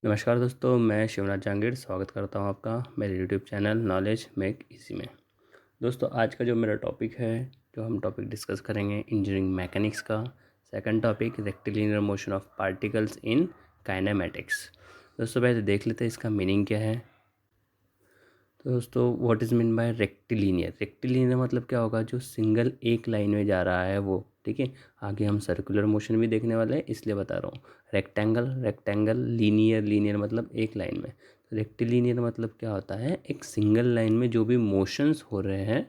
नमस्कार दोस्तों, मैं शिवनाथ जहांगीर स्वागत करता हूं आपका मेरे YouTube channel knowledge make easy में। दोस्तों, आज का जो मेरा टॉपिक है, जो हम टॉपिक डिस्कस करेंगे इंजीनियरिंग मैकेनिक्स का second topic, rectilinear motion of particles in kinematics. दोस्तों, पहले देख लेते हैं इसका मीनिंग क्या है। तो दोस्तों, what is mean by rectilinear? Rectilinear मतलब क्या होगा? जो सिंगल एक लाइन में जा रहा है वो, ठीक है। आगे हम सर्कुलर मोशन भी देखने वाले हैं, इसलिए बता रहा हूँ। रेक्टेंगल, रेक्टेंगल, लीनियर, लीनियर मतलब एक लाइन में। तो रेक्टिलिनियर मतलब क्या होता है? एक सिंगल लाइन में जो भी मोशंस हो रहे हैं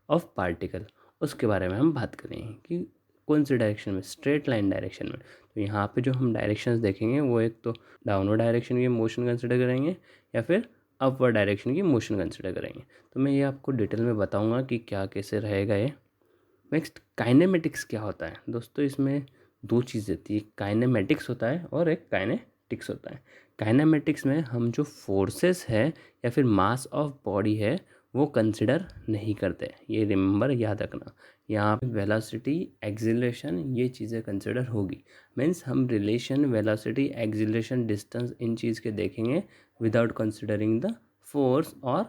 ऑफ पार्टिकल, उसके बारे में हम बात करेंगे कि कौन सी डायरेक्शन में, स्ट्रेट लाइन डायरेक्शन में। तो यहाँ पे जो हम डायरेक्शंस देखेंगे वो एक तो डाउनवर्ड डायरेक्शन की मोशन कंसिडर करेंगे या फिर अपवर्ड डायरेक्शन की मोशन कंसिडर करेंगे। तो मैं ये आपको डिटेल में बताऊंगा कि क्या कैसे रहेगा ये। नेक्स्ट, काइनेमेटिक्स क्या होता है? दोस्तों, इसमें दो चीज़ें होती है, काइनेमेटिक्स होता है और एक काइनेटिक्स होता है। काइनेमेटिक्स में हम जो फोर्सेस है या फिर मास ऑफ बॉडी है वो कंसिडर नहीं करते। ये रिमेंबर, याद रखना। यहाँ पे वेलोसिटी, एक्सीलरेशन, ये चीज़ें कंसिडर होगी। मीन्स हम रिलेशन वेलोसिटी, एक्सीलरेशन, डिस्टेंस, इन चीज़ के देखेंगे विदाउट कंसिडरिंग द फोर्स और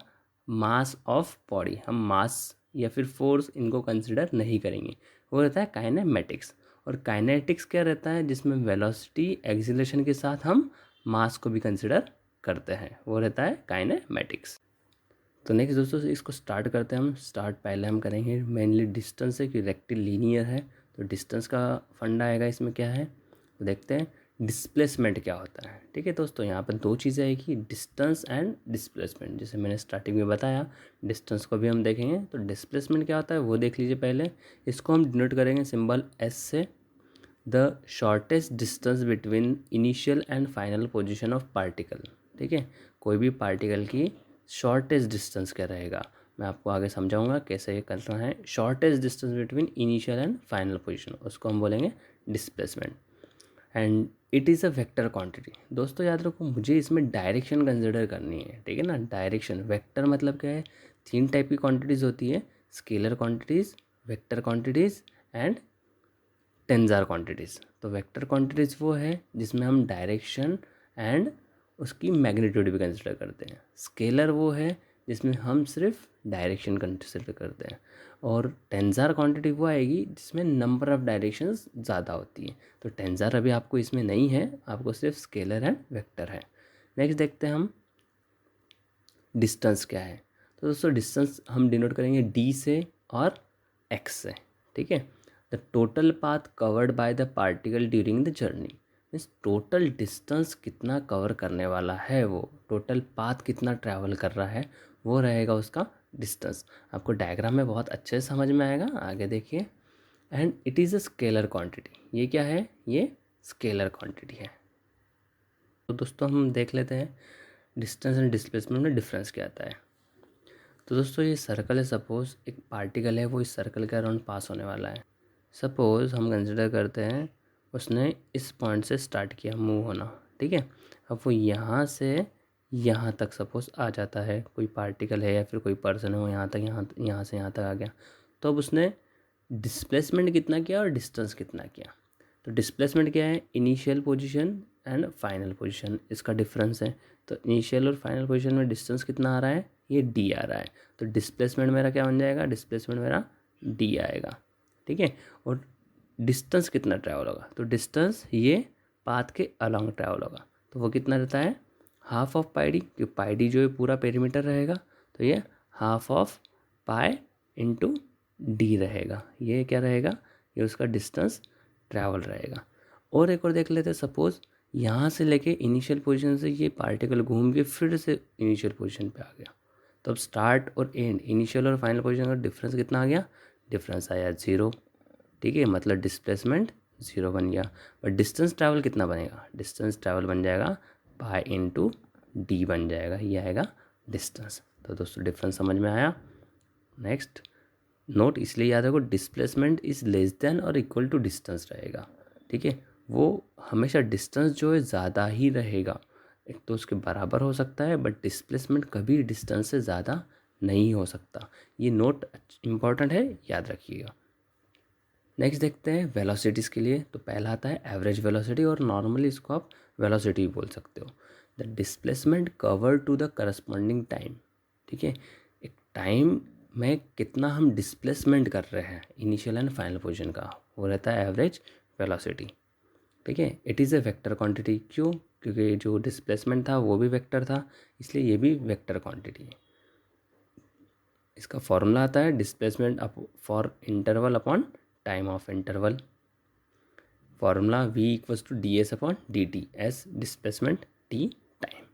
मास ऑफ बॉडी। हम मास या फिर फोर्स इनको कंसिडर नहीं करेंगे। वो रहता है काइनेमेटिक्स। और काइनेटिक्स क्या रहता है? जिसमें वेलोसिटी, एक्सीलरेशन के साथ हम मास को भी कंसिडर करते हैं, वो रहता है काइनेमेटिक्स। तो नेक्स्ट दोस्तों, इसको स्टार्ट करते हैं हम। स्टार्ट पहले हम करेंगे मेनली डिस्टेंस से, कि रेक्टिलिनियर है तो डिस्टेंस का फंडा आएगा। इसमें क्या है तो देखते हैं डिस्प्लेसमेंट क्या होता है। ठीक है दोस्तों, यहाँ पर दो चीज़ें आएगी, डिस्टेंस एंड डिस्प्लेसमेंट। जैसे मैंने स्टार्टिंग में बताया, डिस्टेंस को भी हम देखेंगे। तो डिस्प्लेसमेंट क्या होता है वो देख लीजिए पहले। इसको हम डिनोट करेंगे सिंबल एस से। The shortest distance between initial and final position of particle. ठीक है, कोई भी पार्टिकल की शॉर्टेस्ट डिस्टेंस क्या रहेगा, मैं आपको आगे समझाऊंगा कैसे ये करना है। Shortest distance between initial and final position, उसको हम बोलेंगे displacement. And it is a vector quantity. दोस्तों याद रखो, मुझे इसमें डायरेक्शन कंसिडर करनी है, ठीक है ना। डायरेक्शन, वेक्टर मतलब क्या है? तीन टाइप की क्वांटिटीज़ होती है, scalar quantities, vector quantities and tensor quantities. तो वेक्टर क्वांटिटीज़ वो है जिसमें हम डायरेक्शन एंड उसकी मैग्नीट्यूड भी कंसिडर करते हैं। स्केलर वो है जिसमें हम सिर्फ डायरेक्शन कंसिडर करते हैं। और टेंजार क्वांटिटी वो आएगी जिसमें नंबर ऑफ़ डायरेक्शंस ज़्यादा होती है। तो टेंजार अभी आपको इसमें नहीं है, आपको सिर्फ स्केलर एंड वेक्टर है। नेक्स्ट देखते हैं हम डिस्टेंस क्या है। तो दोस्तों, डिस्टेंस हम डिनोट करेंगे डी से और एक्स से। ठीक है, the total path covered by the particle during the journey. Means total distance कितना कवर करने वाला है, वो टोटल पाथ कितना ट्रैवल कर रहा है, वो रहेगा उसका डिस्टेंस। आपको डायग्राम में बहुत अच्छे से समझ में आएगा, आगे देखिए। And it is a scalar quantity. ये क्या है? ये स्केलर क्वांटिटी है। तो दोस्तों, हम देख लेते हैं डिस्टेंस एंड डिस्प्लेसमेंट में डिफरेंस क्या आता है। तो दोस्तों, ये सर्कल है। सपोज एक पार्टिकल है, वो इस सर्कल के अराउंड पास होने वाला है। सपोज हम कंसिडर करते हैं उसने इस पॉइंट से स्टार्ट किया मूव होना, ठीक है। अब वो यहाँ से यहाँ तक सपोज आ जाता है, कोई पार्टिकल है या फिर कोई पर्सन है, वो यहाँ तक, यहाँ से यहाँ तक आ गया। तो अब उसने डिस्प्लेसमेंट कितना किया और डिस्टेंस कितना किया। तो डिस्प्लेसमेंट क्या है? Initial position and final position, इसका डिफरेंस है। तो इनिशियल और फाइनल पोजीशन में डिस्टेंस कितना आ रहा है? ये डी आ रहा है। तो डिस्प्लेसमेंट मेरा क्या बन जाएगा? डिस्प्लेसमेंट मेरा डी आएगा, ठीक है। और डिस्टेंस कितना ट्रैवल होगा? तो डिस्टेंस ये पाथ के अलॉन्ग ट्रैवल होगा। तो वो कितना रहता है? हाफ ऑफ पाई डी, क्योंकि पाई डी जो है पूरा पेरीमीटर रहेगा। तो ये half of pi into D रहेगा। ये क्या रहेगा? ये उसका डिस्टेंस ट्रैवल रहेगा। और एक और देख लेते हैं। सपोज यहाँ से लेके इनिशियल पोजीशन से ये पार्टिकल घूम के फिर से इनिशियल पोजीशन पे आ गया। तो अब स्टार्ट और एंड, इनिशियल और फाइनल पोजीशन का डिफरेंस कितना आ गया? डिफरेंस आया 0, ठीक है। मतलब डिस्प्लेसमेंट 0 बन गया। बट डिस्टेंस ट्रैवल कितना बनेगा? डिस्टेंस ट्रैवल बन जाएगा पाई इंटू डी बन जाएगा, ये आएगा डिस्टेंस। तो दोस्तों, डिफरेंस समझ में आया। नेक्स्ट नोट इसलिए याद रखो, डिस्प्लेसमेंट इज़ लेस देन और इक्वल टू डिस्टेंस रहेगा, ठीक है। वो हमेशा डिस्टेंस जो है ज़्यादा ही रहेगा, एक तो उसके बराबर हो सकता है, बट डिस्प्लेसमेंट कभी डिस्टेंस से ज़्यादा नहीं हो सकता। ये नोट इम्पॉर्टेंट है, याद रखिएगा। नेक्स्ट देखते हैं वेलोसिटीज़ के लिए। तो पहला आता है एवरेज वेलोसिटी, और नॉर्मली इसको आप वेलोसिटी भी बोल सकते हो। The displacement cover to the corresponding time. ठीक है, एक टाइम में कितना हम डिस्प्लेसमेंट कर रहे हैं इनिशियल एंड फाइनल पोजीशन का, वो रहता है एवरेज वेलोसिटी। ठीक है, it is a vector quantity. क्यों? क्योंकि जो डिस्प्लेसमेंट था वो भी वेक्टर था, इसलिए ये भी वेक्टर क्वांटिटी है। इसका फॉर्मूला आता है displacement for interval upon time of interval. Formula v equals to D S upon D T, S displacement, T time.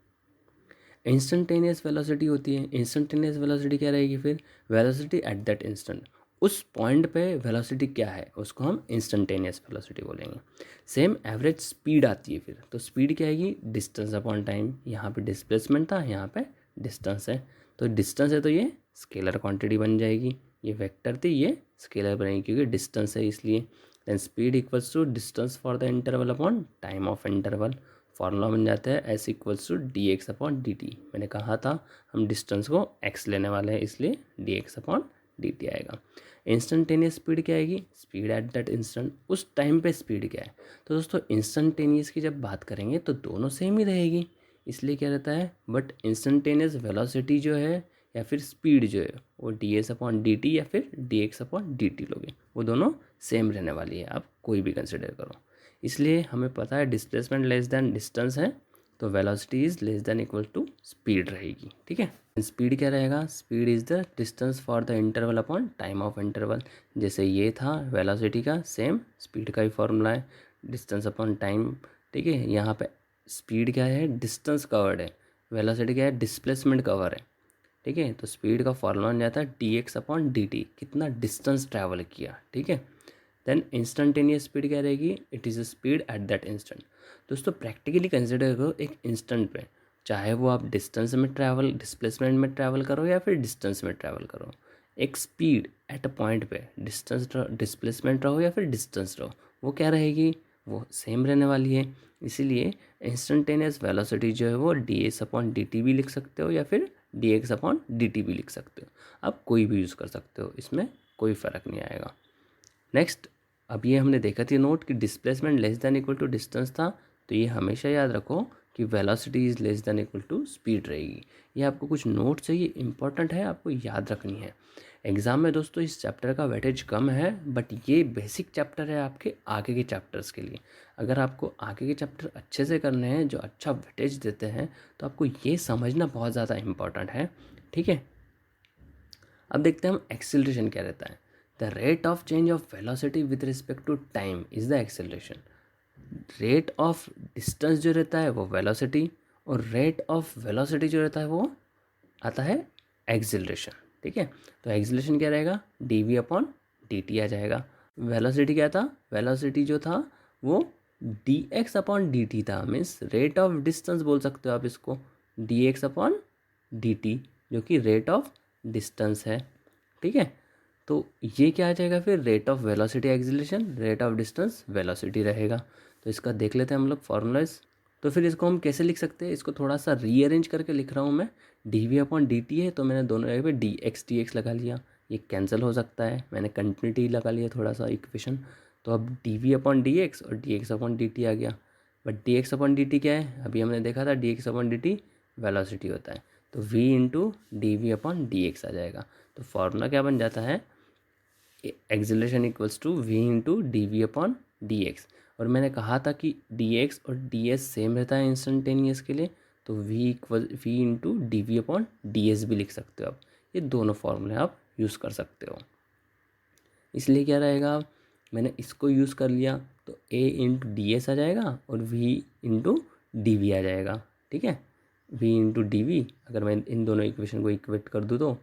Instantaneous velocity होती है। इंस्टेंटेनियस वेलोसिटी क्या रहेगी फिर? वेलोसिटी एट दैट इंस्टेंट, उस पॉइंट पे वेलोसिटी क्या है उसको हम इंस्टेंटेनियस वेलोसिटी बोलेंगे। सेम एवरेज स्पीड आती है फिर, तो स्पीड क्या आएगी? Distance upon time. यहाँ पे डिस्प्लेसमेंट था, यहाँ पे डिस्टेंस है, तो डिस्टेंस है तो ये स्केलर क्वांटिटी बन जाएगी। ये वेक्टर थी, ये स्केलर बनेगी क्योंकि डिस्टेंस है इसलिए। Then speed equals to distance for the interval upon time of interval. Formula बन जाता है S equals to D x upon D T. मैंने कहा था हम डिस्टेंस को एक्स लेने वाले हैं, इसलिए D x upon D T आएगा। इंस्टेंटेनियस स्पीड क्या आएगी? स्पीड एट दैट इंस्टेंट, उस टाइम पे स्पीड क्या है। तो दोस्तों इंस्टेंटेनियस की जब बात करेंगे तो दोनों सेम ही रहेगी, इसलिए क्या रहता है, बट इंस्टेंटेनियस वेलोसिटी जो है या फिर स्पीड जो है वो D S upon D T या फिर D x upon D T लोगे, वो दोनों सेम रहने वाली है, आप कोई भी कंसिडर करो। इसलिए हमें पता है डिस्प्लेसमेंट लेस देन डिस्टेंस है, तो velocity is less than equal to speed रहेगी। ठीक है, स्पीड क्या रहेगा? Speed is the distance for the interval upon time of interval. जैसे ये था वेलोसिटी का, सेम स्पीड का ही फॉर्मूला है, डिस्टेंस अपॉन टाइम। ठीक है, यहाँ पे स्पीड क्या है? डिस्टेंस कवर्ड है, वेलोसिटी क्या है? डिस्प्लेसमेंट कवर है। ठीक है, तो स्पीड का फॉर्मूला बन जाता है D x upon D T, कितना डिस्टेंस ट्रैवल किया। ठीक है, देन इंस्टेंटेनियस स्पीड क्या रहेगी? It is a speed at that instant. दोस्तों प्रैक्टिकली कंसिडर करो एक इंस्टेंट पे, चाहे वो आप डिस्टेंस में ट्रैवल, डिस्प्लेसमेंट में ट्रैवल करो या फिर डिस्टेंस में ट्रैवल करो, एक स्पीड एट अ पॉइंट पे, डिस्टेंस डिस्प्लेसमेंट रहो या फिर डिस्टेंस रहो, वो क्या रहेगी? वो सेम रहने वाली है। इसीलिए इंस्टेंटेनियस वेलोसिटी जो है वो D S upon D T भी लिख सकते हो या फिर D x upon D T भी लिख सकते हो, आप कोई भी यूज़ कर सकते हो, इसमें कोई फ़र्क नहीं आएगा। नेक्स्ट, अब ये हमने देखा थी नोट कि displacement less than equal to distance था, तो ये हमेशा याद रखो कि velocity is less than equal to speed रहेगी। ये आपको कुछ नोट्स है, ये इंपॉर्टेंट है, आपको याद रखनी है। एग्ज़ाम में दोस्तों इस चैप्टर का वेटेज कम है, बट ये बेसिक चैप्टर है आपके आगे के चैप्टर्स के लिए। अगर आपको आगे के चैप्टर अच्छे से करने हैं जो अच्छा वेटेज देते हैं, तो आपको ये समझना बहुत ज़्यादा इंपॉर्टेंट है। ठीक है, अब देखते हैं हम एक्सेलरेशन क्या रहता है। The rate of change of velocity with respect to time is the acceleration. Rate of distance जो रहता है वो वेलोसिटी, और रेट ऑफ वेलोसिटी जो रहता है वो आता है एक्सेलरेशन। ठीक है, तो एक्सेलरेशन क्या रहेगा? D we upon D t आ जाएगा। वेलोसिटी क्या था? वेलोसिटी जो था वो d x upon D t था, मीन्स रेट ऑफ डिस्टेंस बोल सकते हो आप इसको, d x upon D t, जो कि रेट ऑफ डिस्टेंस है। ठीक है, तो ये क्या आ जाएगा फिर? Rate of velocity acceleration, rate of distance velocity रहेगा। तो इसका देख लेते हैं हम लोग फॉर्मूलाज। तो फिर इसको हम कैसे लिख सकते हैं? इसको थोड़ा सा रीअरेंज करके लिख रहा हूँ मैं। D we upon D T है, तो मैंने दोनों जगह पे डी एक्स लगा लिया, ये कैंसिल हो सकता है, मैंने कंटिन्यूटी लगा लिया थोड़ा सा इक्वेशन। तो अब d we upon D x और d x upon D t आ गया। But d x upon D t क्या है? अभी हमने देखा था d x upon D t velocity होता है, तो v into D we upon D x आ जाएगा। तो फॉर्मूला क्या बन जाता है? Acceleration equals to v into D we upon D x. और मैंने कहा था कि डी एक्स और डी एस सेम रहता है इंस्टेंटेनियस के लिए, तो v into D we upon D S भी लिख सकते हो आप। ये दोनों फॉर्मूले आप यूज़ कर सकते हो। इसलिए क्या रहेगा? मैंने इसको यूज़ कर लिया, तो a इंटू डी एस आ जाएगा और v इंटू डी वी आ जाएगा। ठीक है, v इंटू डी वी, अगर मैं इन दोनों इक्वेशन को इक्वेट कर दूँ तो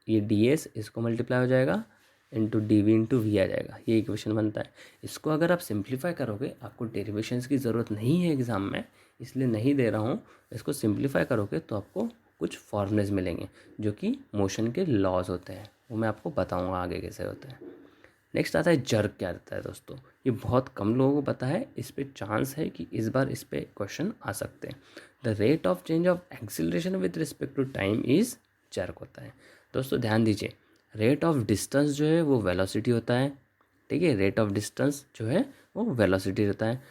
ये डी एस इसको मल्टीप्लाई हो जाएगा into D v into v आ जाएगा, ये इक्वेशन बनता है। इसको अगर आप सिंप्लीफाई करोगे, आपको डेरिवेशंस की ज़रूरत नहीं है एग्ज़ाम में, इसलिए नहीं दे रहा हूँ। इसको सिंप्लीफाई करोगे तो आपको कुछ फॉर्मूलेज मिलेंगे जो कि मोशन के लॉज होते हैं, वो मैं आपको बताऊँगा आगे कैसे होते हैं। नेक्स्ट आता है जर्क। क्या रहता है दोस्तों? ये बहुत कम लोगों को पता है, इस पे चांस है कि इस बार इस पे क्वेश्चन आ सकते हैं। The rate of change of acceleration with respect to time is jerk होता है। दोस्तों ध्यान दीजिए, रेट ऑफ डिस्टेंस जो है वो वेलोसिटी होता है। ठीक है, रेट ऑफ डिस्टेंस जो है वो वेलोसिटी रहता है,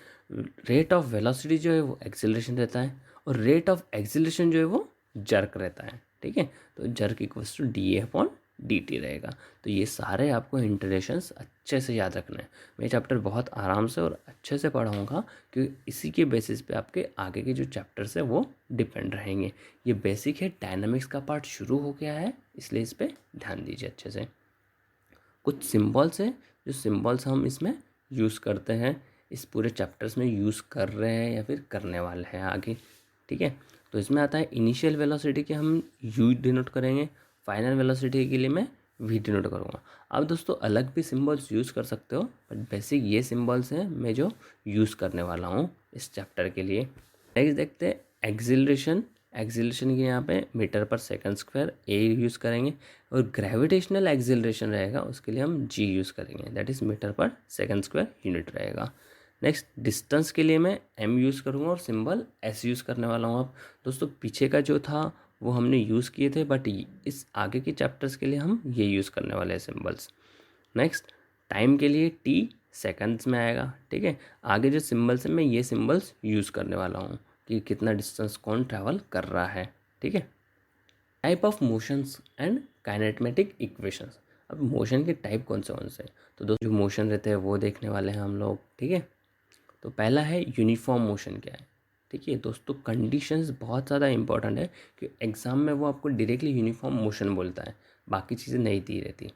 रेट ऑफ वेलोसिटी जो है वो एक्सेलरेशन रहता है, और रेट ऑफ एक्सीलरेशन जो है वो जर्क रहता है, ठीक है। तो जर्क इक्वल्स टू dA/dt रहेगा। तो ये सारे आपको इंटरेक्शंस अच्छे से याद रखना है। मैं चैप्टर बहुत आराम से और अच्छे से पढ़ाऊँगा, क्योंकि इसी के बेसिस पे आपके आगे के जो चैप्टर्स है वो डिपेंड रहेंगे। ये बेसिक है, डायनामिक्स का पार्ट शुरू हो गया है, इसलिए इस पर ध्यान दीजिए अच्छे से। कुछ सिम्बॉल्स है जो सिम्बॉल्स हम इसमें यूज़ करते हैं, इस पूरे चैप्टर्स में यूज़ कर रहे हैं या फिर करने वाले हैं आगे, ठीक है। तो इसमें आता है इनिशियल वेलोसिटी के हम यू डिनोट करेंगे, फाइनल वेलोसिटी के लिए मैं वी डिनोट करूँगा। अब दोस्तों अलग भी सिम्बॉल्स यूज़ कर सकते हो, बट बेसिक ये सिम्बॉल्स हैं मैं जो यूज़ करने वाला हूँ इस चैप्टर के लिए। नेक्स्ट देखते हैं एक्सिलरेशन। एक्सिलरेशन के यहाँ पे मीटर पर सेकंड स्क्वायर ए यूज़ करेंगे, और ग्रेविटेशनल एक्सिलरेशन रहेगा उसके लिए हम जी यूज़ करेंगे, दैट इज़ मीटर पर सेकंड स्क्वायर यूनिट रहेगा। नेक्स्ट डिस्टेंस के लिए मैं एम यूज़ करूँगा और सिंबल एस यूज़ करने वाला हूँ। अब दोस्तों पीछे का जो था वो हमने यूज़ किए थे, बट इस आगे के चैप्टर्स के लिए हम ये यूज़ करने वाले हैं सिम्बल्स। नेक्स्ट टाइम के लिए टी सेकंड्स में आएगा, ठीक है। आगे जो सिम्बल्स हैं मैं ये सिम्बल्स यूज़ करने वाला हूँ कि कितना डिस्टेंस कौन ट्रैवल कर रहा है, ठीक है। Type of motions and kinematic equations. अब मोशन के टाइप कौन से हैं, तो दोस्तों जो मोशन रहते हैं वो देखने वाले हैं हम लोग, ठीक है। तो पहला है यूनिफॉर्म मोशन क्या है, ठीक है दोस्तों। कंडीशंस बहुत ज़्यादा इंपॉर्टेंट है कि एग्ज़ाम में वो आपको डायरेक्टली यूनिफॉर्म मोशन बोलता है, बाकी चीज़ें नहीं दी रहती।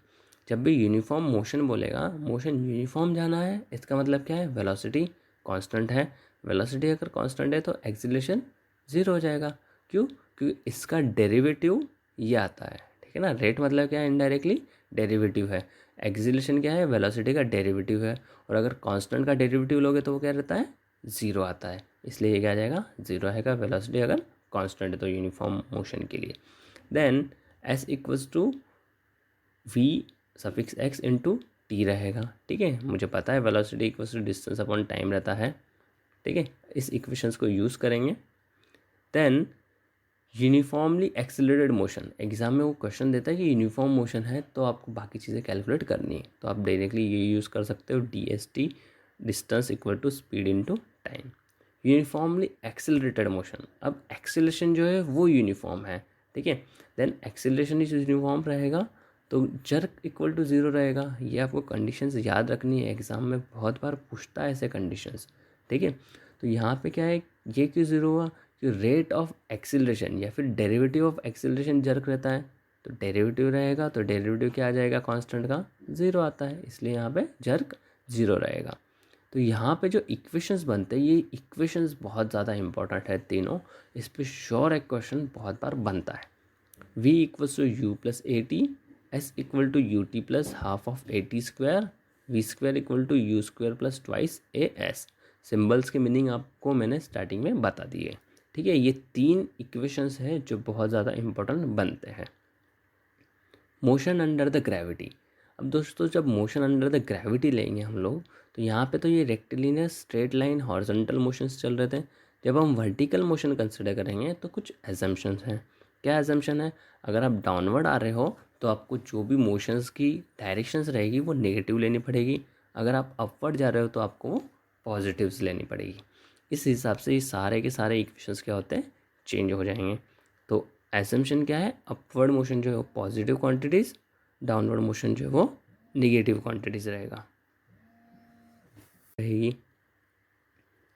जब भी यूनिफॉर्म मोशन बोलेगा, मोशन यूनिफॉर्म जाना है, इसका मतलब क्या है, वेलोसिटी कांस्टेंट है। वेलोसिटी अगर कांस्टेंट है तो एक्सीलरेशन ज़ीरो हो जाएगा। क्यों? क्योंकि इसका डेरिवेटिव ये आता है, ठीक है ना। रेट मतलब क्या है, इनडायरेक्टली डेरिवेटिव है। एक्सीलरेशन क्या है, वेलोसिटी का डेरिवेटिव है, और अगर कांस्टेंट का डेरिवेटिव लोगे तो वो क्या रहता है, ज़ीरो आता है। इसलिए ये क्या आ जाएगा, ज़ीरो आएगा वेलोसिटी अगर कांस्टेंट है तो यूनिफॉर्म मोशन के लिए। Then S equals to V suffix X into T रहेगा, ठीक है। मुझे पता है velocity equals to distance upon time रहता है, ठीक है। इस इक्वेशंस को यूज़ करेंगे। Then uniformly accelerated motion, exam में वो क्वेश्चन देता है कि यूनिफॉर्म मोशन है तो आपको बाकी चीज़ें कैलकुलेट करनी है, तो आप डायरेक्टली ये यूज़ कर सकते हो, D S T distance equal to speed into time. Uniformly accelerated motion, अब एक्सेलरेशन जो है वो यूनिफॉर्म है, ठीक है। देन एक्सेलरेशन इज यूनिफॉर्म रहेगा तो जर्क इक्वल टू ज़ीरो रहेगा। ये आपको कंडीशंस याद रखनी है, एग्जाम में बहुत बार पूछता है ऐसे कंडीशंस, ठीक है। तो यहाँ पे क्या है, ये क्यों ज़ीरो हुआ, कि रेट ऑफ एक्सीलरेशन या फिर डेरिवेटिव ऑफ एक्सीलरेशन जर्क रहता है, तो डेरिवेटिव रहेगा तो डेरिवेटिव क्या आ जाएगा, कांस्टेंट का ज़ीरो आता है, इसलिए यहाँ पे जर्क ज़ीरो रहेगा। तो यहाँ पे जो इक्वेशंस बनते हैं, ये इक्वेशंस बहुत ज़्यादा इंपॉर्टेंट है तीनों, इस पर श्योर एक क्वेश्चन बहुत बार बनता है। v equals to U plus A T, S equal to U T plus half of A T square, V square equal to U square plus twice A S. Symbols की meaning आपको मैंने starting में बता दी है, ठीक है। ये तीन इक्वेशंस हैं जो बहुत ज़्यादा इंपॉर्टेंट बनते हैं। Motion under the gravity. अब दोस्तों जब मोशन अंडर द ग्रेविटी लेंगे हम लोग, तो यहाँ पे तो ये rectilinear straight line horizontal motions चल रहे थे। जब हम वर्टिकल मोशन कंसिडर करेंगे तो कुछ एजम्पशंस हैं। क्या एजम्पशन है, अगर आप डाउनवर्ड आ रहे हो तो आपको जो भी मोशंस की डायरेक्शंस रहेगी वो नेगेटिव लेनी पड़ेगी, अगर आप अपवर्ड जा रहे हो तो आपको वो पॉजिटिव्स लेनी पड़ेगी। इस हिसाब से ये सारे के सारे इक्वेशंस क्या होते हैं, चेंज हो जाएंगे। तो एजम्पशन क्या है, अपवर्ड मोशन जो है वो पॉजिटिव क्वांटिटीज़, डाउनवर्ड मोशन जो है वो निगेटिव क्वांटिटीज़ रहेगी।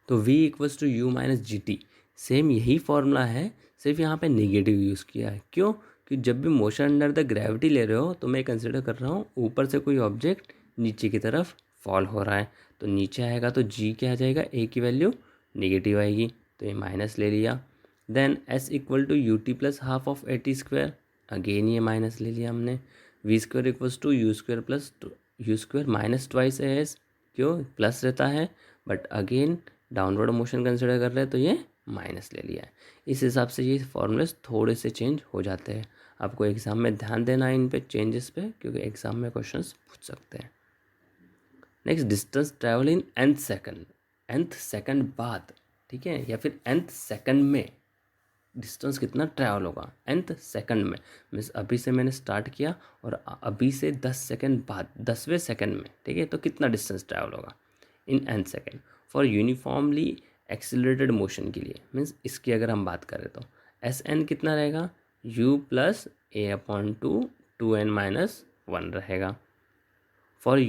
तो v equals to U minus G T, same यही फॉर्मूला है, सिर्फ यहाँ पे नेगेटिव यूज़ किया है। क्यों? कि जब भी मोशन अंडर द ग्रेविटी ले रहे हो तो मैं कंसिडर कर रहा हूँ ऊपर से कोई ऑब्जेक्ट नीचे की तरफ फॉल हो रहा है, तो नीचे आएगा तो g क्या आ जाएगा, a की वैल्यू नेगेटिव आएगी, तो ये माइनस ले लिया। Then s equal to U T plus half of A T square, again ये माइनस ले लिया हमने। V square equals to U square plus U square minus twice A S, क्यों, प्लस रहता है, but again downward motion consider कर रहे हैं तो ये माइनस ले लिया है। इस हिसाब से ये फॉर्मूलेस थोड़े से चेंज हो जाते हैं। आपको एग्जाम में ध्यान देना है इन पे चेंजेस पे, क्योंकि एग्जाम में क्वेश्चंस पूछ सकते हैं। Next distance travel in nth second, nth second बाद, ठीक है, या फिर nth सेकंड में डिस्टेंस कितना ट्रैवल होगा nth सेकंड में। मीन्स अभी से मैंने स्टार्ट किया और अभी से 10 सेकंड बाद 10वें सेकंड में, ठीक है, तो कितना डिस्टेंस ट्रैवल होगा इन nth second. For uniformly accelerated motion के लिए, मीन्स इसकी अगर हम बात करें तो एस एन कितना रहेगा, u plus a upon two n minus one रहेगा। For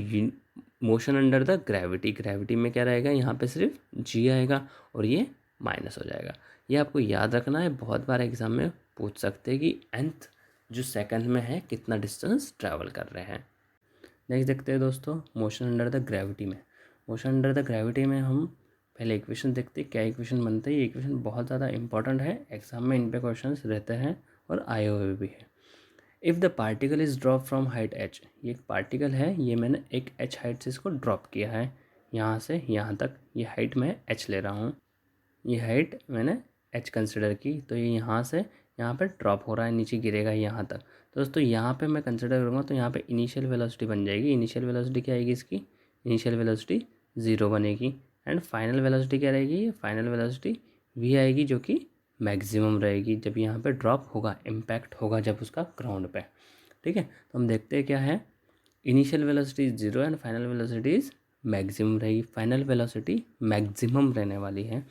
motion under the gravity, gravity में क्या रहेगा, यहाँ पे सिर्फ g आएगा और ये माइनस हो जाएगा। ये आपको याद रखना है, बहुत बार एग्जाम में पूछ सकते हैं कि nth जो सेकंड में है कितना डिस्टेंस ट्रैवल कर रहे हैं। नेक्स्ट देखते हैं दोस्तों मोशन अंडर द ग्रेविटी में। मोशन अंडर द ग्रेविटी में हम पहले इक्वेशन देखते हैं, क्या इक्वेशन बनते हैं। ये इक्वेशन बहुत ज़्यादा इंपॉर्टेंट है, एग्जाम में इन पे क्वेश्चन रहते हैं और आए हुए भी है। If the particle is drop from height h, ये एक पार्टिकल है, ये मैंने एक h हाइट से इसको ड्रॉप किया है, यहाँ से यहाँ तक ये हाइट मैं h ले रहा हूँ, ये हाइट मैंने h कंसिडर की, तो ये यहाँ से यहाँ पे ड्रॉप हो रहा है, नीचे गिरेगा यहाँ तक। तो दोस्तों यहाँ पे मैं कंसिडर करूँगा तो यहाँ पे इनिशियल वेलोसिटी बन जाएगी। इनिशियल वेलोसिटी क्या आएगी इसकी, इनिशियल वेलोसिटी 0 बनेगी। एंड फाइनल वेलोसिटी क्या रहेगी, फाइनल वेलोसिटी v आएगी, जो कि मैक्सिमम रहेगी जब यहाँ पे ड्रॉप होगा, इम्पैक्ट होगा जब उसका ग्राउंड पे। ठीक है, तो हम देखते हैं क्या है, initial velocity is 0 and final velocity is maximum रहेगी। फाइनल वेलोसिटी मैक्सिमम रहने वाली है।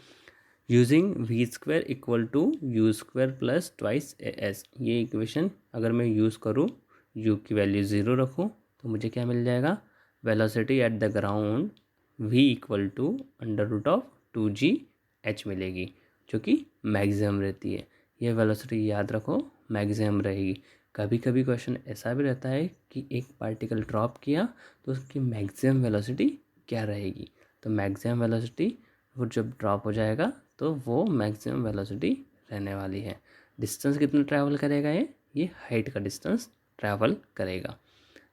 Using V square equal to U square plus twice A S, ये इक्वेशन अगर मैं यूज़ करूँ, यू की वैल्यू 0 रखूँ तो मुझे क्या मिल जाएगा, velocity at the ground v equal to under root of 2g/h मिलेगी, जो कि मैक्सिमम रहती है। यह वेलोसिटी याद रखो, मैक्सिमम रहेगी। कभी कभी क्वेश्चन ऐसा भी रहता है कि एक पार्टिकल ड्रॉप किया तो उसकी मैक्सिमम वेलोसिटी क्या रहेगी, तो मैक्सिमम वेलोसिटी वो जब ड्रॉप हो जाएगा तो वो मैक्सिमम वेलोसिटी रहने वाली है। डिस्टेंस कितना ट्रैवल करेगा, ये हाइट का डिस्टेंस ट्रैवल करेगा।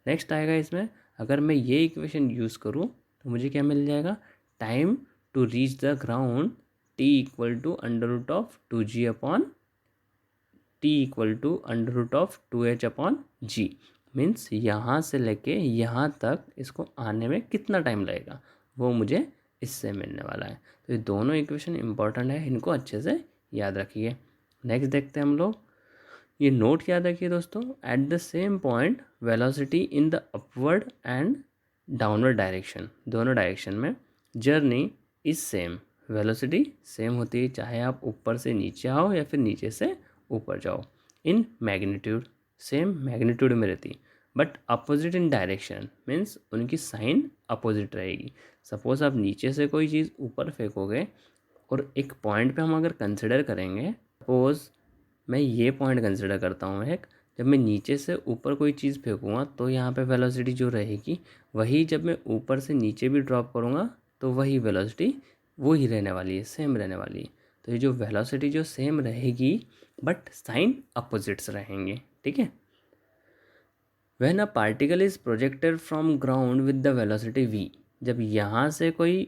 नेक्स्ट आएगा इसमें, अगर मैं ये इक्वेशन यूज़ करूँ तो मुझे क्या मिल जाएगा, time to reach the ground t equal to under root of 2g upon t equal to under root of 2h upon g। Means यहाँ से लेके यहाँ तक इसको आने में कितना टाइम लगेगा वो मुझे इससे मिलने वाला है। तो ये दोनों इक्वेशन इंपॉर्टेंट है, इनको अच्छे से याद रखिए। नेक्स्ट देखते हैं हम लोग, ये नोट याद रखिए दोस्तों, at the same point velocity in the upward and downward direction, दोनों डायरेक्शन में journey is same, velocity same होती है चाहे आप ऊपर से नीचे आओ या फिर नीचे से ऊपर जाओ। इन मैग्नीट्यूड, सेम मैग्नीट्यूड में रहती है, but opposite in direction, means उनकी साइन अपोजिट रहेगी। सपोज आप नीचे से कोई चीज़ ऊपर फेंकोगे और एक पॉइंट पे हम अगर कंसिडर करेंगे, सपोज मैं ये पॉइंट कंसिडर करता हूँ एक, जब मैं नीचे से ऊपर कोई चीज़ फेंकूँगा तो यहाँ पे वेलोसिटी जो रहेगी वही जब मैं ऊपर से नीचे भी ड्रॉप करूँगा तो वही वेलोसिटी वो ही रहने वाली है, सेम रहने वाली है। तो ये जो वेलोसिटी जो सेम रहेगी बट साइन अपोजिट्स रहेंगे। ठीक है, when a particle is projected from ground with the velocity v, जब यहाँ से कोई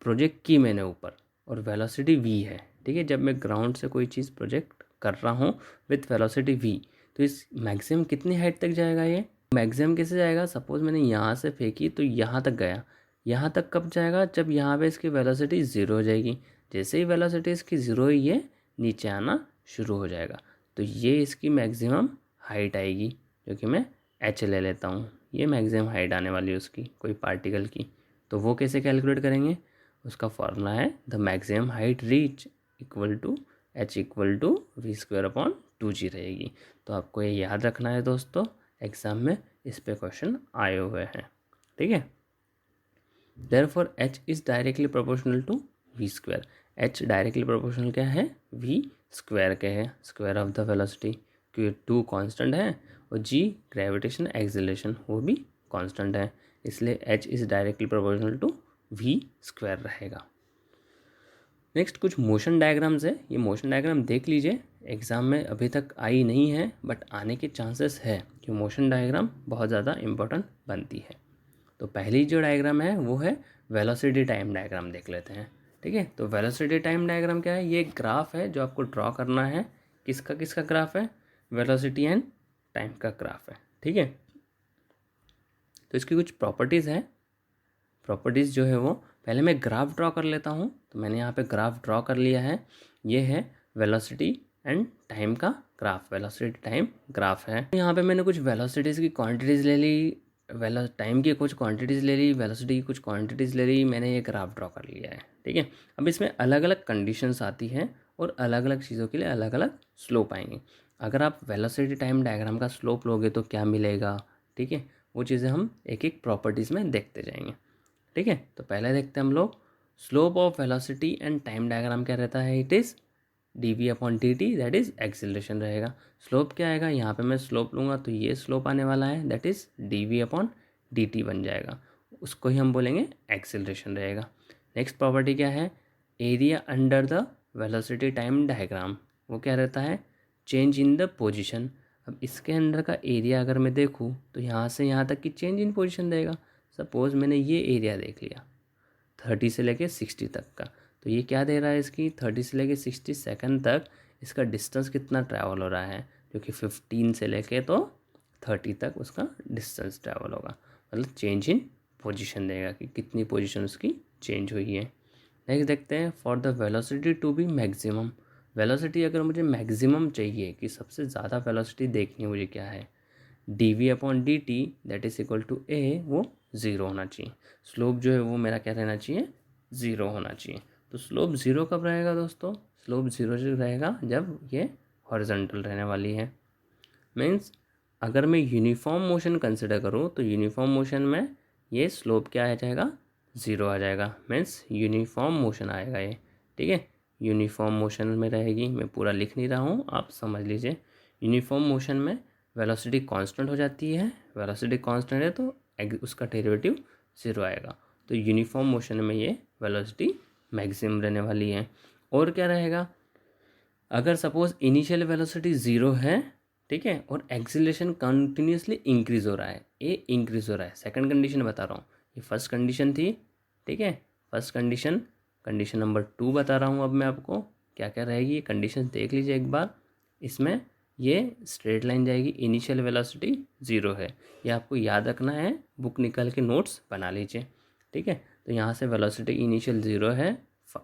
प्रोजेक्ट की मैंने ऊपर और वेलोसिटी v है, ठीक है, जब मैं ग्राउंड से कोई चीज़ प्रोजेक्ट कर रहा हूँ विथ वेलोसिटी v, तो इस मैक्सिमम कितनी हाइट तक जाएगा, ये मैक्सिमम कैसे जाएगा, सपोज मैंने यहाँ से फेंकी तो यहाँ तक गया, यहाँ तक कब जाएगा, जब यहाँ पे इसकी वेलोसिटी 0 हो जाएगी। जैसे ही वेलोसिटी इसकी 0 हुई ये नीचे आना शुरू हो जाएगा, तो ये इसकी मैक्सिमम हाइट आएगी, जो कि मैं h ले लेता हूँ। ये मैक्सिमम हाइट आने वाली है उसकी, कोई पार्टिकल की। तो वो कैसे कैलकुलेट करेंगे, उसका फॉर्मूला है the maximum height reach equal to h equal to V square upon 2g रहेगी। तो आपको ये याद रखना है दोस्तों, एग्जाम में इस पे क्वेश्चन आए हुए हैं। ठीक है, therefore h is directly proportional to V square. h directly proportional क्या है, वी स्क्वायर के है, स्क्वायर ऑफ द वेलोसिटी, क्योंकि 2 कांस्टेंट है और g ग्रेविटेशन एक्सेलरेशन वो भी कांस्टेंट है, इसलिए h is directly proportional to V square रहेगा। नेक्स्ट कुछ मोशन डायग्राम्स है, ये मोशन डायग्राम देख लीजिए, एग्ज़ाम में अभी तक आई नहीं है बट आने के चांसेस है कि मोशन डायग्राम बहुत ज़्यादा इम्पोर्टेंट बनती है। तो पहली जो डायग्राम है वो है वेलोसिटी टाइम डायग्राम, देख लेते हैं। ठीक है, तो वेलोसिटी टाइम डायग्राम क्या है, ये एक ग्राफ है जो आपको ड्रॉ करना है। किसका किसका ग्राफ है, वेलोसिटी एंड टाइम का ग्राफ है। ठीक है, तो इसकी कुछ प्रॉपर्टीज़ है, प्रॉपर्टीज़ जो है वो पहले मैं ग्राफ ड्रॉ कर लेता हूँ। तो मैंने यहाँ पे ग्राफ ड्रॉ कर लिया है, ये है वेलोसिटी एंड टाइम का ग्राफ, वेलोसिटी टाइम ग्राफ है। यहाँ पे मैंने कुछ वेलोसिटीज़ की क्वांटिटीज़ ले ली, टाइम की कुछ क्वांटिटीज़ ले ली, वेलोसिटी की कुछ क्वांटिटीज़ ले ली, मैंने ये ग्राफ ड्रॉ कर लिया है। ठीक है, अब इसमें अलग अलग कंडीशंस आती हैं और अलग अलग चीज़ों के लिए अलग अलग स्लोप आएंगे। अगर आप वेलोसिटी टाइम डायग्राम का स्लोप लोगे तो क्या मिलेगा, ठीक है, वो चीज़ें हम एक एक प्रॉपर्टीज़ में देखते जाएंगे। ठीक है, तो पहले देखते हैं हम लोग slope of velocity and time diagram क्या रहता है, इट इज़ dv अपॉन dt, दैट इज़ एक्सीलरेशन रहेगा। स्लोप क्या आएगा, यहाँ पे मैं स्लोप लूँगा तो ये स्लोप आने वाला है, दैट इज़ dv अपॉन dt बन जाएगा, उसको ही हम बोलेंगे एक्सीलरेशन रहेगा। नेक्स्ट प्रॉपर्टी क्या है, area under the velocity time diagram, वो क्या रहता है, चेंज इन द पोजिशन। अब इसके अंदर का एरिया अगर मैं देखूँ तो यहाँ से यहाँ तक की चेंज इन पोजिशन देगा। सपोज़ मैंने ये एरिया देख लिया 30 से लेके 60 तक का, तो ये क्या दे रहा है, इसकी 30 से लेके 60 सेकंड तक इसका डिस्टेंस कितना ट्रैवल हो रहा है, जो कि 15 से लेके तो 30 तक उसका डिस्टेंस ट्रैवल होगा, मतलब चेंज इन पोजीशन देगा कि कितनी पोजीशन उसकी चेंज हुई है। नेक्स्ट देखते हैं, for the velocity to be maximum, velocity अगर मुझे मैक्सिमम चाहिए कि सबसे ज़्यादा वेलोसिटी देखनी है मुझे, क्या है, dv अपॉन dt that is equal to a, वो ज़ीरो होना चाहिए। स्लोप जो है वो मेरा क्या रहना चाहिए, ज़ीरो होना चाहिए। तो स्लोप ज़ीरो कब रहेगा दोस्तों, स्लोप ज़ीरो रहेगा जब ये हॉरिजॉन्टल रहने वाली है। मीन्स अगर मैं यूनिफॉर्म मोशन कंसिडर करूँ तो यूनिफॉर्म मोशन में ये स्लोप क्या आ जाएगा, ज़ीरो आ जाएगा। मीन्स यूनिफॉर्म मोशन आएगा ये। ठीक है, यूनिफॉर्म मोशन में रहेगी, मैं पूरा लिख नहीं रहा हूँ, आप समझ लीजिए। यूनिफॉर्म मोशन में वेलोसिटी कांस्टेंट हो जाती है, वेलोसिटी कांस्टेंट है तो उसका डेरिवेटिव ज़ीरो आएगा। तो यूनिफॉर्म मोशन में ये वेलोसिटी मैक्सिमम रहने वाली है। और क्या रहेगा, अगर सपोज इनिशियल वेलोसिटी ज़ीरो है, ठीक है, और एक्सीलरेशन कंटिन्यूसली इंक्रीज हो रहा है, ए इंक्रीज हो रहा है, सेकंड कंडीशन बता रहा हूँ, ये फर्स्ट कंडीशन थी। ठीक है, फर्स्ट कंडीशन, कंडीशन नंबर 2 बता रहा हूँ अब मैं आपको क्या क्या रहेगी, ये कंडीशन देख लीजिए एक बार। इसमें ये स्ट्रेट लाइन जाएगी, इनिशियल वेलोसिटी ज़ीरो है, ये आपको याद रखना है, बुक निकाल के नोट्स बना लीजिए। ठीक है, तो यहाँ से वेलोसिटी इनिशियल ज़ीरो है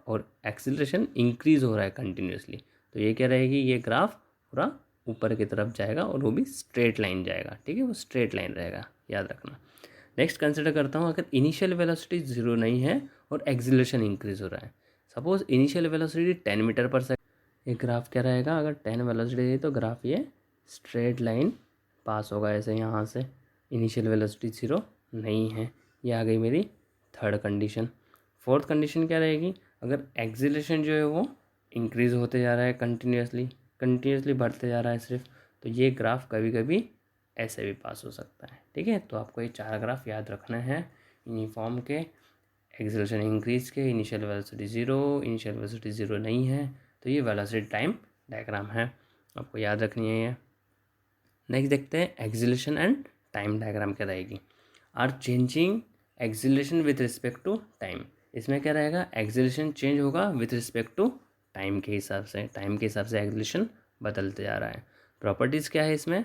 और एक्सीलरेशन इंक्रीज़ हो रहा है कंटिन्यूसली, तो ये क्या रहेगी, ये ग्राफ पूरा ऊपर की तरफ जाएगा और वो भी स्ट्रेट लाइन जाएगा। ठीक है, वो स्ट्रेट लाइन रहेगा, याद रखना। नेक्स्ट कंसिडर करता हूँ, अगर इनिशियल वेलोसिटी ज़ीरो नहीं है और एक्सीलरेशन इंक्रीज हो रहा है, सपोज इनिशियल वेलोसिटी 10 मीटर पर सेकंड, ये ग्राफ क्या रहेगा, अगर 10 वेलोसिटी है तो ग्राफ ये स्ट्रेट लाइन पास होगा ऐसे यहाँ से, इनिशियल वेलोसिटी ज़ीरो नहीं है। ये आ गई मेरी थर्ड कंडीशन। फोर्थ कंडीशन क्या रहेगी, अगर एक्सीलरेशन जो है वो इंक्रीज़ होते जा रहा है, कंटिन्यूसली बढ़ते जा रहा है सिर्फ, तो ये ग्राफ कभी कभी ऐसे भी पास हो सकता है। ठीक है, तो आपको ये 4 ग्राफ याद रखना है, यूनिफॉर्म के, एक्सीलरेशन इंक्रीज के, initial velocity zero, initial velocity zero नहीं है, तो ये वेलोसिटी टाइम डायग्राम है, आपको याद रखनी है ये। नेक्स्ट देखते हैं, एक्सीलरेशन एंड टाइम डायग्राम क्या रहेगी, are changing acceleration with respect to time. इसमें क्या रहेगा, एक्सीलरेशन चेंज होगा विथ रिस्पेक्ट टू टाइम के हिसाब से, टाइम के हिसाब से एक्सीलरेशन बदलते जा रहा है। प्रॉपर्टीज़ क्या है इसमें,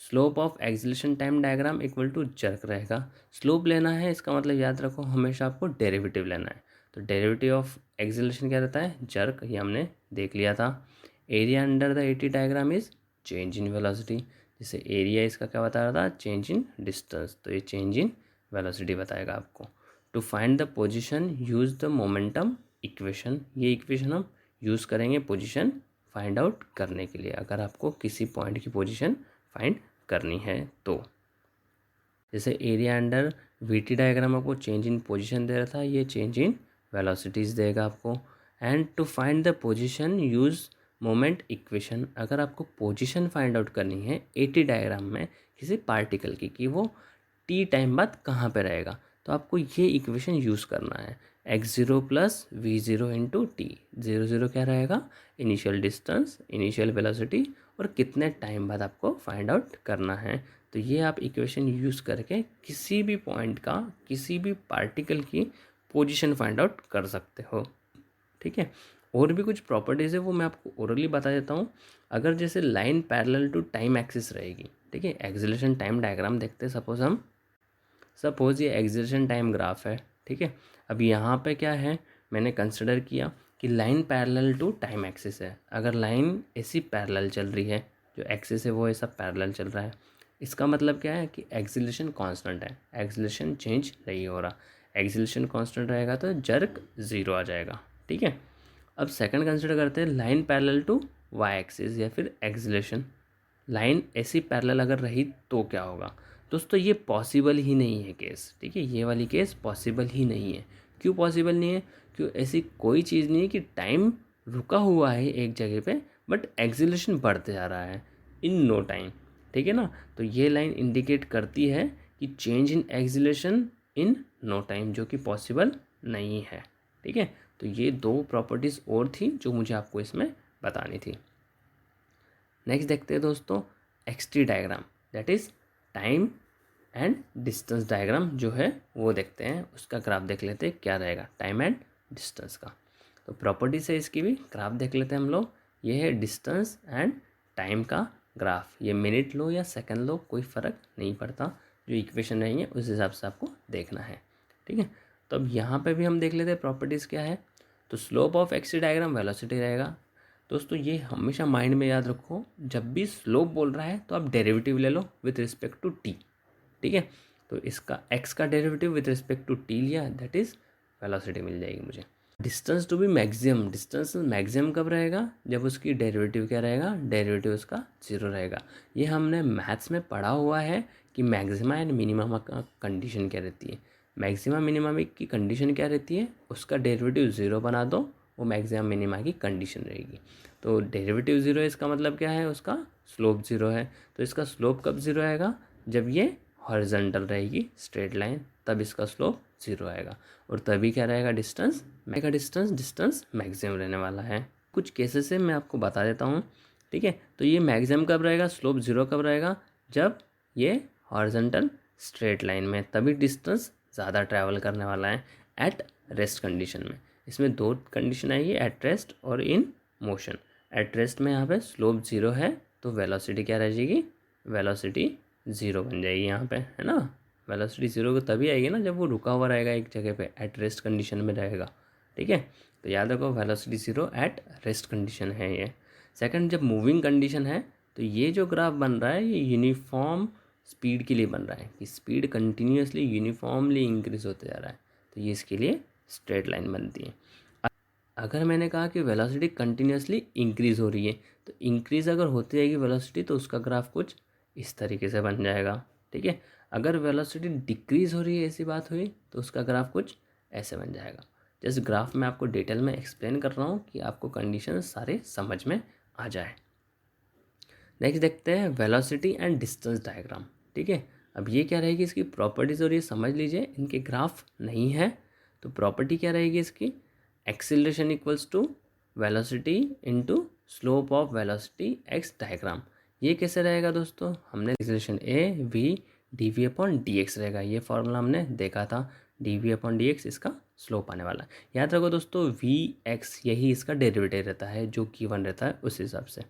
slope of acceleration time diagram equal to jerk रहेगा। स्लोप लेना है इसका मतलब याद रखो हमेशा आपको डेरिवेटिव लेना है, तो डेरिवेटिव ऑफ एक्सीलरेशन क्या रहता है, जर्क, ये हमने देख लिया था। Area under the eighty diagram is change in velocity, जैसे एरिया इसका क्या बता रहा था, चेंज इन डिस्टेंस, तो ये चेंज इन वेलोसिटी बताएगा आपको। To find the position use the momentum equation, ये इक्वेशन हम यूज़ करेंगे पोजीशन फाइंड आउट करने के लिए, अगर आपको किसी पॉइंट की पोजीशन फाइंड करनी है तो। जैसे एरिया अंडर वीटी डायग्राम आपको चेंज इन पोजीशन दे रहा था, ये चेंज इन वेलोसिटीज़ देगा आपको। And to find the position use moment equation, अगर आपको पोजीशन फाइंड आउट करनी है एटी डायग्राम में किसी पार्टिकल की कि वो टी टाइम बाद कहाँ पे रहेगा, तो आपको ये इक्वेशन यूज़ करना है, x0 plus v0 into T. 0 क्या रहेगा, इनिशियल डिस्टेंस, इनिशियल वेलोसिटी, और कितने टाइम बाद आपको फाइंड आउट करना है। तो ये आप इक्वेशन यूज़ करके किसी भी पॉइंट का, किसी भी पार्टिकल की पोजीशन फाइंड आउट कर सकते हो। ठीक है, और भी कुछ प्रॉपर्टीज़ है वो मैं आपको ओरली बता देता हूँ। अगर जैसे line parallel to time axis रहेगी, ठीक है, एक्सीलरेशन टाइम डायग्राम देखते हैं, सपोज ये एक्सीलरेशन टाइम ग्राफ है। ठीक है, अब यहाँ पे क्या है, मैंने कंसिडर किया कि line parallel to time axis है, अगर लाइन ऐसी पैरेलल चल रही है, जो एक्सिस है वो ऐसा पैरेलल चल रहा है, इसका मतलब क्या है कि एक्सीलरेशन कांस्टेंट है, एक्सीलरेशन चेंज नहीं हो रहा। एक्सीलरेशन कांस्टेंट रहेगा तो जर्क 0 आ जाएगा, ठीक है। अब सेकंड कंसिडर करते हैं line parallel to Y axis या फिर एक्सीलरेशन। लाइन ऐसी पैरेलल अगर रही तो क्या होगा दोस्तों, ये पॉसिबल ही नहीं है केस, ठीक है। ये वाली केस पॉसिबल ही नहीं है। क्यों पॉसिबल नहीं है? क्यों ऐसी कोई चीज़ नहीं है कि टाइम रुका हुआ है एक जगह पे बट एक्सीलरेशन बढ़ते जा रहा है इन नो टाइम, ठीक है ना। तो ये लाइन इंडिकेट करती है कि change in acceleration in no time, जो कि पॉसिबल नहीं है, ठीक है। तो ये दो प्रॉपर्टीज़ और थी जो मुझे आपको इसमें बतानी थी। नेक्स्ट देखते हैं दोस्तों X T diagram, that is time and distance diagram जो है वो देखते हैं। उसका ग्राफ देख लेते हैं क्या रहेगा टाइम एंड डिस्टेंस का। तो प्रॉपर्टीज है इसकी भी, ग्राफ देख लेते हैं हम लोग। ये है डिस्टेंस एंड टाइम का ग्राफ। ये मिनट लो या सेकंड लो कोई फ़र्क नहीं पड़ता, जो इक्वेशन रहेंगे उस हिसाब से आपको देखना है, ठीक है। तो अब यहाँ पे भी हम देख लेते हैं प्रॉपर्टीज़ क्या है। तो slope of X T diagram velocity रहेगा। दोस्तों ये हमेशा माइंड में याद रखो, जब भी स्लोप बोल रहा है तो आप डेरिवेटिव ले लो विथ रिस्पेक्ट टू टी, ठीक है। तो इसका एक्स का derivative with respect to T लिया, दैट इज़ वेलोसिटी मिल जाएगी मुझे। Distance to be maximum, distance maximum कब रहेगा? जब उसकी डेरिवेटिव क्या रहेगा? डेरिवेटिव उसका 0 रहेगा। ये हमने मैथ्स में पढ़ा हुआ है कि मैक्सिमा एंड मिनिमम का कंडीशन क्या रहती है। मैक्सिमा मिनिमम की कंडीशन क्या रहती है? उसका डेरिवेटिव 0 बना दो, वो मैक्सिमम मिनिमा की कंडीशन रहेगी। तो डेरिवेटिव 0 है, इसका मतलब क्या है? उसका स्लोप 0 है। तो इसका स्लोप कब 0 आएगा? जब ये हॉरिजॉन्टल रहेगी स्ट्रेट लाइन, तब इसका स्लोप 0 आएगा। और तभी क्या रहेगा? डिस्टेंस डिस्टेंस मैक्सिमम रहने वाला है। कुछ केसेस से मैं आपको बता देता हूँ, ठीक है। तो ये मैक्सिमम कब रहेगा, स्लोप 0 कब रहेगा? जब ये हॉरिजॉन्टल स्ट्रेट लाइन में, तभी डिस्टेंस ज़्यादा ट्रैवल करने वाला है एट रेस्ट कंडीशन में। इसमें दो कंडीशन आएगी, एट रेस्ट और इन मोशन। एट रेस्ट में यहाँ पे स्लोप 0 है तो वेलोसिटी क्या रह जाएगी? वेलोसिटी 0 बन जाएगी यहाँ पे, है ना। वेलोसिटी 0 को तभी आएगी ना जब वो रुका हुआ रहेगा एक जगह पे, एट रेस्ट कंडीशन में रहेगा, ठीक है। तो याद रखो वेलोसिटी 0 एट रेस्ट कंडीशन है ये। सेकंड, जब मूविंग कंडीशन है तो ये जो ग्राफ बन रहा है ये यूनिफॉर्म स्पीड के लिए बन रहा है कि स्पीड कंटिन्यूसली यूनिफॉर्मली इंक्रीज होते जा रहा है, तो ये इसके लिए स्ट्रेट लाइन बनती है। अगर मैंने कहा कि वेलोसिटी कंटिन्यूसली इंक्रीज़ हो रही है, तो इंक्रीज़ अगर होती जाएगी वेलोसिटी तो उसका ग्राफ कुछ इस तरीके से बन जाएगा, ठीक है। अगर वेलोसिटी डिक्रीज़ हो रही है, ऐसी बात हुई, तो उसका ग्राफ कुछ ऐसे बन जाएगा। जिस ग्राफ में आपको डिटेल में एक्सप्लेन कर रहा हूँ कि आपको कंडीशन सारे समझ में आ जाए। नेक्स्ट देखते हैं वेलोसिटी एंड डिस्टेंस डायग्राम, ठीक है। अब ये क्या रहेगी इसकी प्रॉपर्टीज़, और ये समझ लीजिए इनके ग्राफ नहीं है। तो प्रॉपर्टी क्या रहेगी इसकी? Acceleration equals to velocity into slope of velocity X diagram. ये कैसे रहेगा दोस्तों? हमने acceleration A V D we upon D X रहेगा, ये फॉर्मूला हमने देखा था। D we upon D X इसका स्लोप आने वाला है। याद रखो दोस्तों वी एक्स यही इसका डेरिवेटिव रहता है जो गिवन रहता है उस हिसाब से।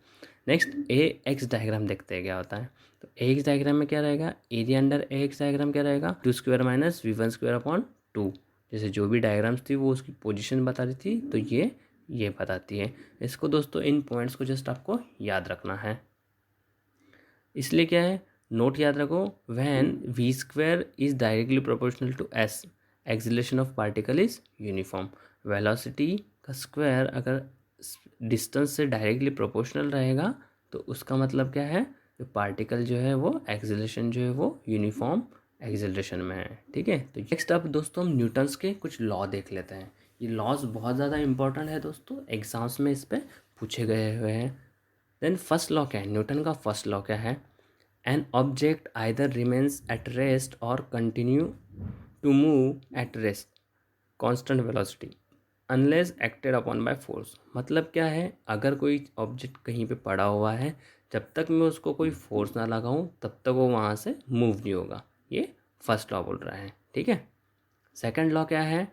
नेक्स्ट ए एक्स डायग्राम देखते हैं क्या होता है। तो ए एक्स डायग्राम में क्या रहेगा? एरिया अंडर ए एक्स डायग्राम क्या रहेगा? 2² माइनस वी 1² अपॉन 2। जैसे जो भी डायग्राम्स थी वो उसकी पोजीशन बता रही थी, तो ये बताती है। इसको दोस्तों इन पॉइंट्स को जस्ट आपको याद रखना है। इसलिए क्या है, नोट याद रखो, when v² is directly proportional to s, acceleration of particle is uniform. Velocity का स्क्वायर अगर डिस्टेंस से डायरेक्टली प्रोपोर्शनल रहेगा तो उसका मतलब क्या है? जो पार्टिकल जो है वो एक्सीलरेशन जो है वो यूनिफॉर्म एक्सीलरेशन में है, ठीक है। तो नेक्स्ट अब दोस्तों हम न्यूटन्स के कुछ लॉ देख लेते हैं। ये लॉज बहुत ज़्यादा इंपॉर्टेंट है दोस्तों, एग्जाम्स में इस पर पूछे गए हुए हैं। देन फर्स्ट लॉ क्या है? न्यूटन का फर्स्ट लॉ क्या है? An object either remains at rest और continue to move at rest constant velocity unless acted upon by force. मतलब क्या है? अगर कोई ऑब्जेक्ट कहीं पे पड़ा हुआ है, जब तक मैं उसको कोई फोर्स ना लगाऊं तब तक वो वहाँ से मूव नहीं होगा। ये फर्स्ट लॉ बोल रहा है, ठीक है। सेकंड लॉ क्या है?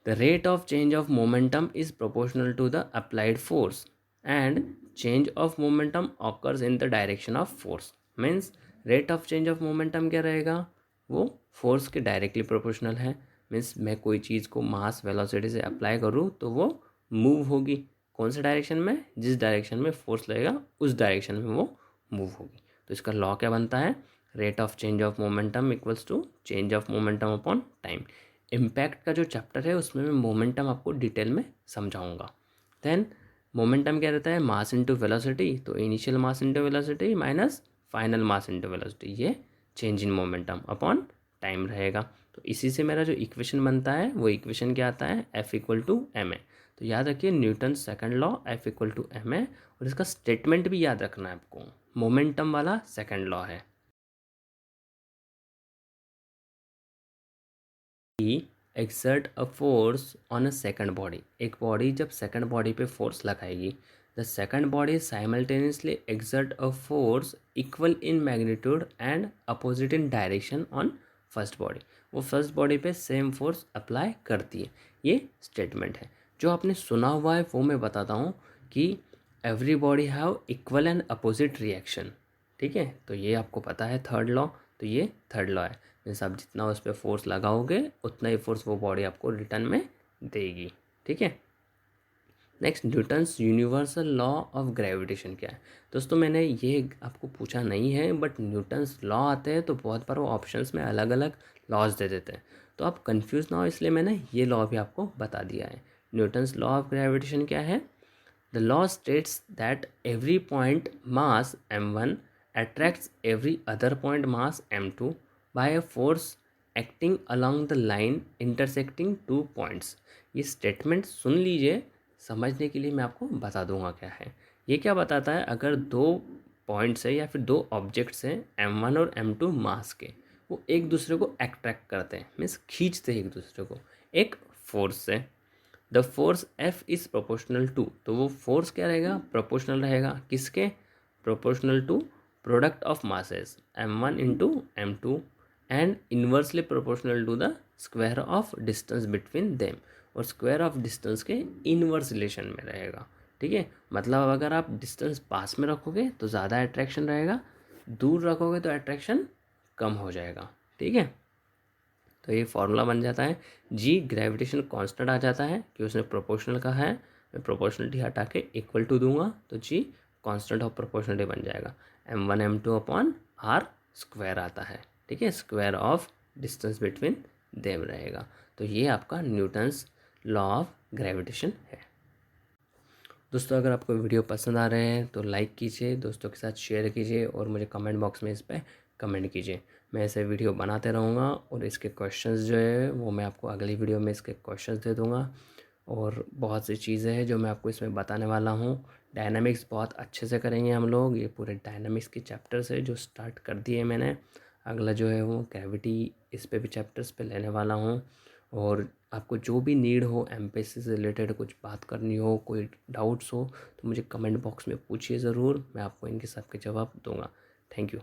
The rate of change of momentum is proportional to the applied force and change of momentum occurs in the direction of force. Means rate of change of momentum क्या रहेगा? वो फोर्स के directly proportional है। Means मैं कोई चीज़ को मास velocity से apply करूँ तो वो मूव होगी। कौन से डायरेक्शन में? जिस डायरेक्शन में फोर्स लगेगा उस डायरेक्शन में वो मूव होगी। तो इसका लॉ क्या बनता है, rate of change of momentum equals to change of momentum upon time. Impact का जो चैप्टर है उसमें मैं मोमेंटम आपको डिटेल में समझाऊंगा। देन मोमेंटम क्या रहता है, मास इंटू वेलोसिटी, तो initial mass into velocity minus final mass into velocity, ये change in momentum upon time रहेगा। तो इसी से मेरा जो इक्वेशन बनता है वो इक्वेशन क्या आता है, F equal to M A. तो याद रखिए Newton second law F equal to M A, और इसका स्टेटमेंट भी याद रखना है आपको, मोमेंटम वाला सेकंड लॉ है। Exert a force on a second body, एक बॉडी जब सेकंड बॉडी पे फोर्स लगाएगी, the second body simultaneously exert a force equal in magnitude and opposite in direction on first body, वो first body पे same force apply करती है। ये statement है। जो आपने सुना हुआ है वो मैं बताता हूँ कि every body have equal and opposite reaction, ठीक है। तो ये आपको पता है थर्ड लॉ, तो ये थर्ड लॉ है। जैसे आप जितना उस पर फोर्स लगाओगे उतना ही फोर्स वो बॉडी आपको रिटर्न में देगी, ठीक है। Next, Newton's universal law of gravitation क्या है। दोस्तों मैंने ये आपको पूछा नहीं है, बट न्यूटन्स लॉ आते हैं तो बहुत बार वो ऑप्शंस में अलग अलग लॉज दे देते हैं, तो आप कंफ्यूज ना हो, इसलिए मैंने ये लॉ भी आपको बता दिया है। न्यूटन्स लॉ ऑफ ग्रेविटेशन क्या है, the law states that every point mass m1 attracts every other point mass m2 by a force acting along the line intersecting two points। ये स्टेटमेंट सुन लीजिए, समझने के लिए मैं आपको बता दूंगा क्या है। ये क्या बताता है, अगर दो पॉइंट्स है या फिर दो ऑब्जेक्ट्स हैं m1 और m2 मास के, वो एक दूसरे को अट्रैक्ट करते हैं, मीन्स खींचते हैं एक दूसरे को एक फोर्स से। The force F is proportional to, तो वो फोर्स क्या रहेगा, प्रोपोर्शनल रहेगा किसके, proportional to product of masses m1 into m2 and inversely proportional to the square of distance between them, और स्क्वायर ऑफ डिस्टेंस के इनवर्स रिलेशन में रहेगा, ठीक है। मतलब अगर आप डिस्टेंस पास में रखोगे तो ज़्यादा अट्रैक्शन रहेगा, दूर रखोगे तो अट्रैक्शन कम हो जाएगा, ठीक है। तो ये फॉर्मूला बन जाता है, जी ग्रेविटेशन कांस्टेंट आ जाता है कि उसने प्रोपोर्शनल कहा है, मैं प्रोपोर्शनलिटी हटा के इक्वल टू दूंगा तो जी कांस्टेंट ऑफ प्रोपोर्शनलिटी बन जाएगा, m1 m2 upon r square आता है, ठीक है, square of distance between them रहेगा। तो ये आपका न्यूटन्स लॉ ऑफ ग्रेविटेशन है। दोस्तों अगर आपको वीडियो पसंद आ रहे हैं तो लाइक कीजिए, दोस्तों के साथ शेयर कीजिए, और मुझे कमेंट बॉक्स में इस पर कमेंट कीजिए। मैं ऐसे वीडियो बनाते रहूँगा, और इसके क्वेश्चंस जो है वो मैं आपको अगली वीडियो में इसके क्वेश्चंस दे दूँगा। और बहुत सी चीज़ें हैं जो मैं आपको इसमें बताने वाला हूँ। डायनामिक्स बहुत अच्छे से करेंगे हम लोग, ये पूरे डायनामिक्स के चैप्टर्स है जो स्टार्ट कर दिए मैंने। अगला जो है वो ग्रेविटी, इस पर भी चैप्टर्स पे लेने वाला हूँ। और आपको जो भी नीड हो, एमपीएससी से रिलेटेड कुछ बात करनी हो, कोई डाउट्स हो, तो मुझे कमेंट बॉक्स में पूछिए ज़रूर, मैं आपको इनके सबके जवाब दूंगा। Thank you.